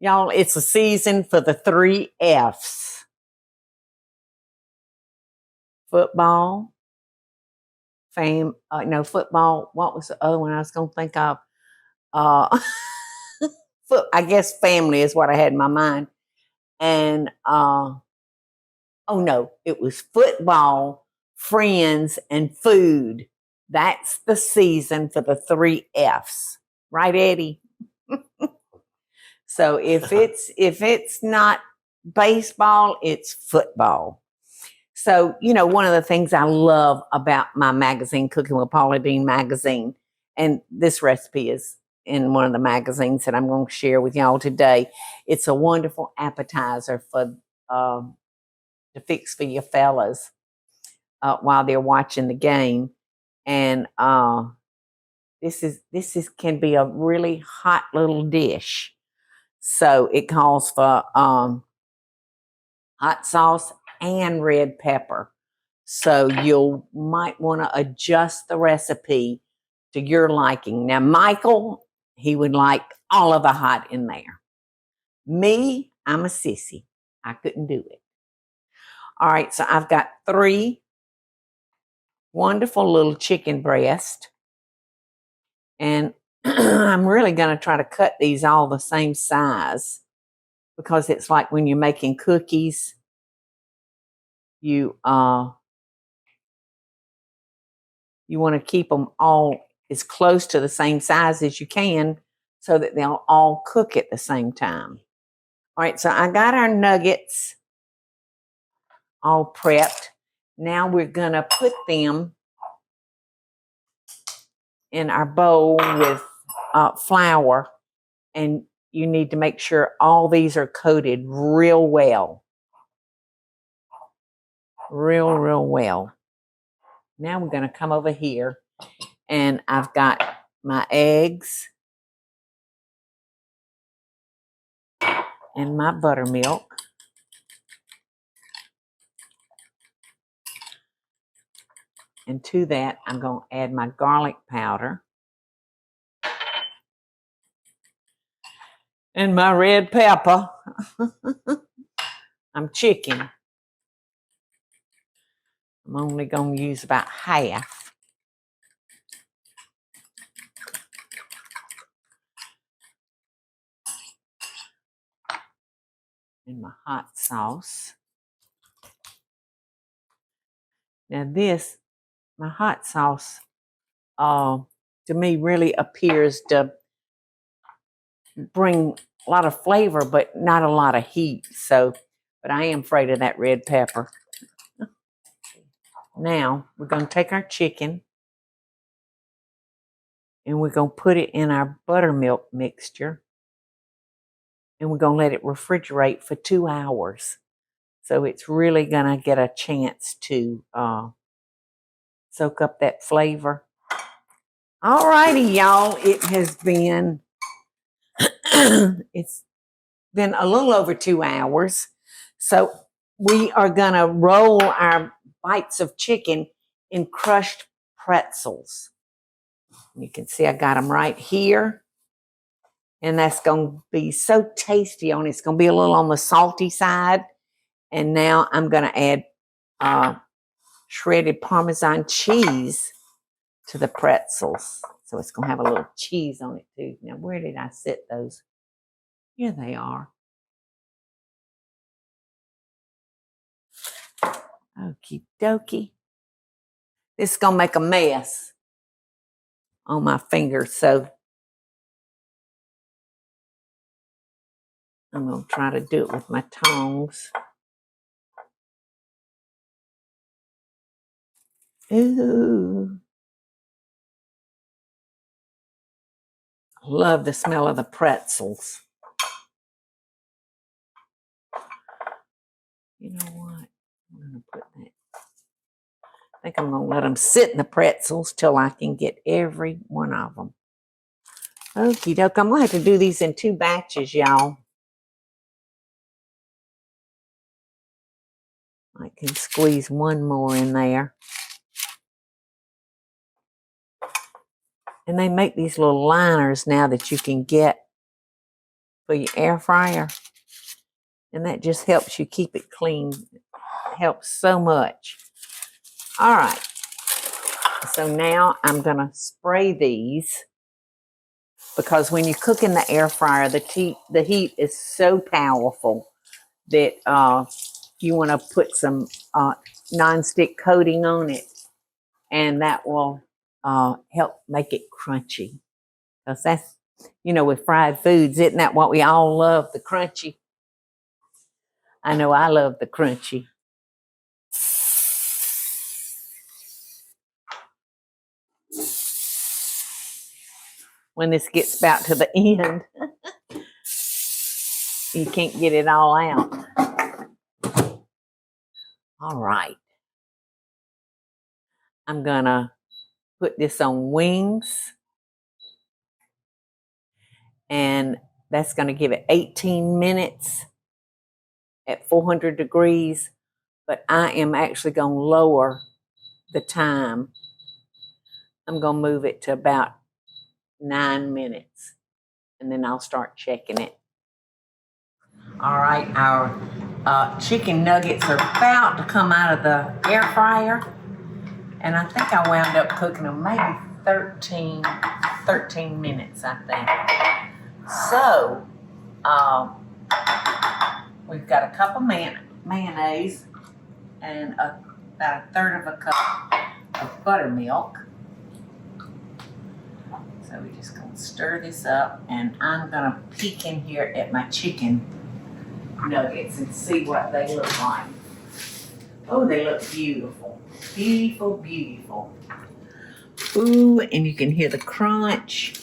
Y'all, it's a season for the 3 F's. Football, no, football. What was the other one I was going to think of? Uh, I guess family is what I had in my mind. And, oh no, it was football, friends, and food. That's the season for the 3 F's. Right, Eddie? So if it's not baseball, it's football. So, one of the things I love about my magazine, Cooking with Paula Deen magazine, and this recipe is in one of the magazines that I'm going to share with y'all today. It's a wonderful appetizer for to fix for your fellas while they're watching the game, and this can be a really hot little dish. So it calls for hot sauce and red pepper. So you might want to adjust the recipe to your liking. Now, Michael, he would like all of the hot in there. Me, I'm a sissy. I couldn't do it. All right, so I've got 3 wonderful little chicken breasts. And I'm really going to try to cut these all the same size because it's like when you're making cookies, you want to keep them all as close to the same size as you can so that they'll all cook at the same time. All right, so I got our nuggets all prepped. Now we're going to put them in our bowl with flour, and you need to make sure all these are coated real well. Real well. Now we're going to come over here, and I've got my eggs and my buttermilk. And to that, I'm going to add my garlic powder and my red pepper. I'm chicken. I'm only going to use about half. And my hot sauce. Now my hot sauce, to me really appears to bring a lot of flavor, but not a lot of heat. But I am afraid of that red pepper. Now we're going to take our chicken and we're going to put it in our buttermilk mixture, and we're going to let it refrigerate for 2 hours. So it's really going to get a chance to soak up that flavor. All righty, y'all. It's been a little over 2 hours. So we are going to roll our bites of chicken in crushed pretzels. You can see I got them right here. And that's going to be so tasty on it. It's going to be a little on the salty side. And now I'm going to add shredded Parmesan cheese to the pretzels. So it's going to have a little cheese on it too. Now, where did I set those? Here they are. Okie dokie. This is going to make a mess on my fingers. So I'm going to try to do it with my tongs. Ooh. Love the smell of the pretzels. You know what? I'm going to put that. I think I'm going to let them sit in the pretzels till I can get every one of them. Okie doke. I'm going to have to do these in 2 batches, y'all. I can squeeze one more in there. And they make these little liners now that you can get for your air fryer. And that just helps you keep it clean. It helps so much. All right. So now I'm going to spray these because when you cook in the air fryer, the heat is so powerful that you want to put some nonstick coating on it, and that will help make it crunchy. Because that's, with fried foods, isn't that what we all love, the crunchy? I know I love the crunchy. When this gets about to the end, you can't get it all out. All right. I'm going to put this on wings. And that's going to give it 18 minutes at 400 degrees. But I am actually going to lower the time. I'm going to move it to about 9 minutes. And then I'll start checking it. All right, our chicken nuggets are about to come out of the air fryer. And I think I wound up cooking them maybe 13 minutes, I think. So, we've got a cup of mayonnaise and about a third of a cup of buttermilk. So we're just going to stir this up, and I'm going to peek in here at my chicken nuggets and see what they look like. Oh, they look beautiful. Beautiful, beautiful. Ooh, and you can hear the crunch.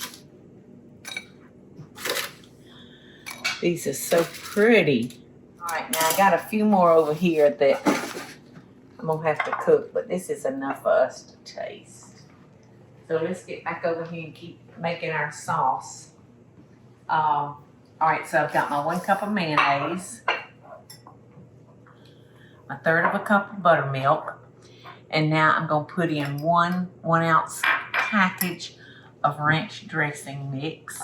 These are so pretty. All right, now I got a few more over here that I'm going to have to cook, but this is enough for us to taste. So let's get back over here and keep making our sauce. All right, so I've got my 1 cup of mayonnaise, a third of a cup of buttermilk, and now I'm going to put in one ounce package of ranch dressing mix.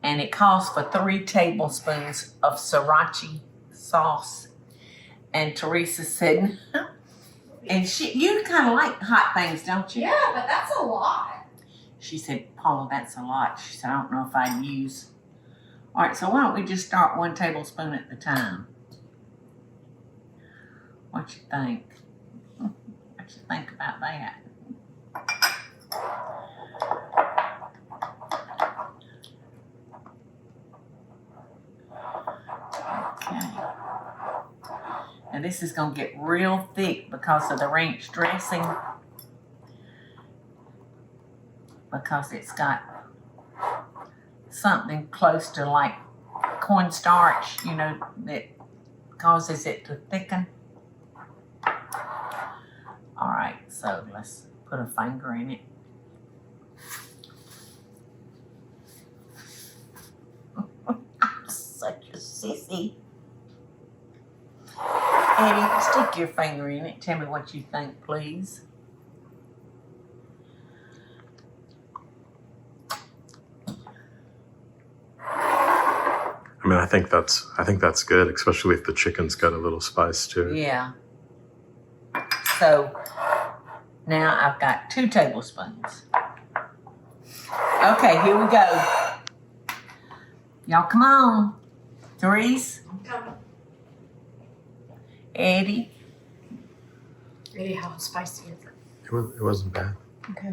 And it calls for 3 tablespoons of sriracha sauce. And Teresa said, and you kind of like hot things, don't you? Yeah, but that's a lot. She said, Paula, that's a lot. She said, I don't know if I'd use. All right, so why don't we just start 1 tablespoon at a time? What you think? What you think about that? Okay. Now this is going to get real thick because of the ranch dressing. Because it's got something close to like cornstarch, that causes it to thicken. All right, so let's put a finger in it. I'm such a sissy. Eddie, stick your finger in it. Tell me what you think, please. I mean, I think that's good, especially if the chicken's got a little spice to it. Yeah. So now I've got 2 tablespoons. Okay, here we go. Y'all come on. Therese? Eddie? Eddie, how spicy is it? It wasn't bad. Okay.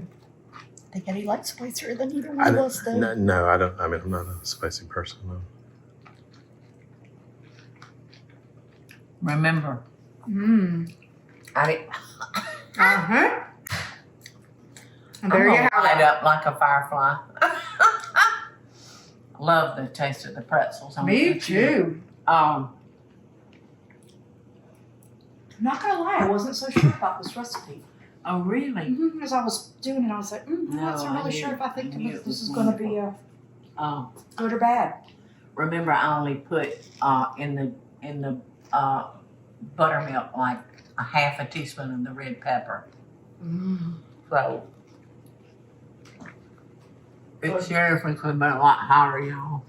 I think Eddie likes spicier than either one of us, though. No, I don't. I mean, I'm not a spicy person, no. Remember. I And there you have light it. up like a firefly. Love the taste of the pretzels. Me too. I'm not gonna lie, I wasn't so sure about this recipe. Oh, really? As I was doing it, I was like, I'm not so really sure if I think this is going to be good or bad. Remember, I only put in the buttermilk like a half a teaspoon of the red pepper. So It seriously could have been a lot hotter, y'all.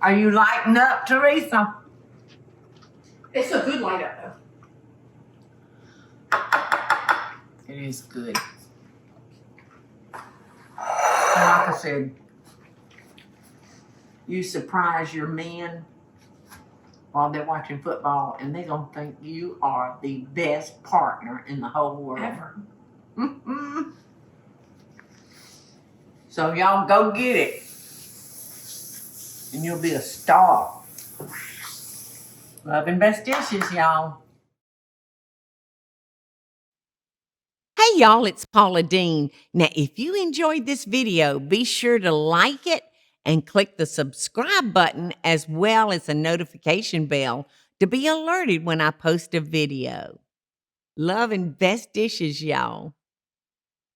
Are you lighting up, Teresa? It's a good light up though. It is good. Like I said, you surprise your men while they're watching football, and they're gonna think you are the best partner in the whole world. Ever. So y'all go get it, and you'll be a star. Love and best dishes, y'all. Hey y'all, it's Paula Deen. Now, if you enjoyed this video, be sure to like it and click the subscribe button as well as the notification bell to be alerted when I post a video. Love and best dishes, y'all.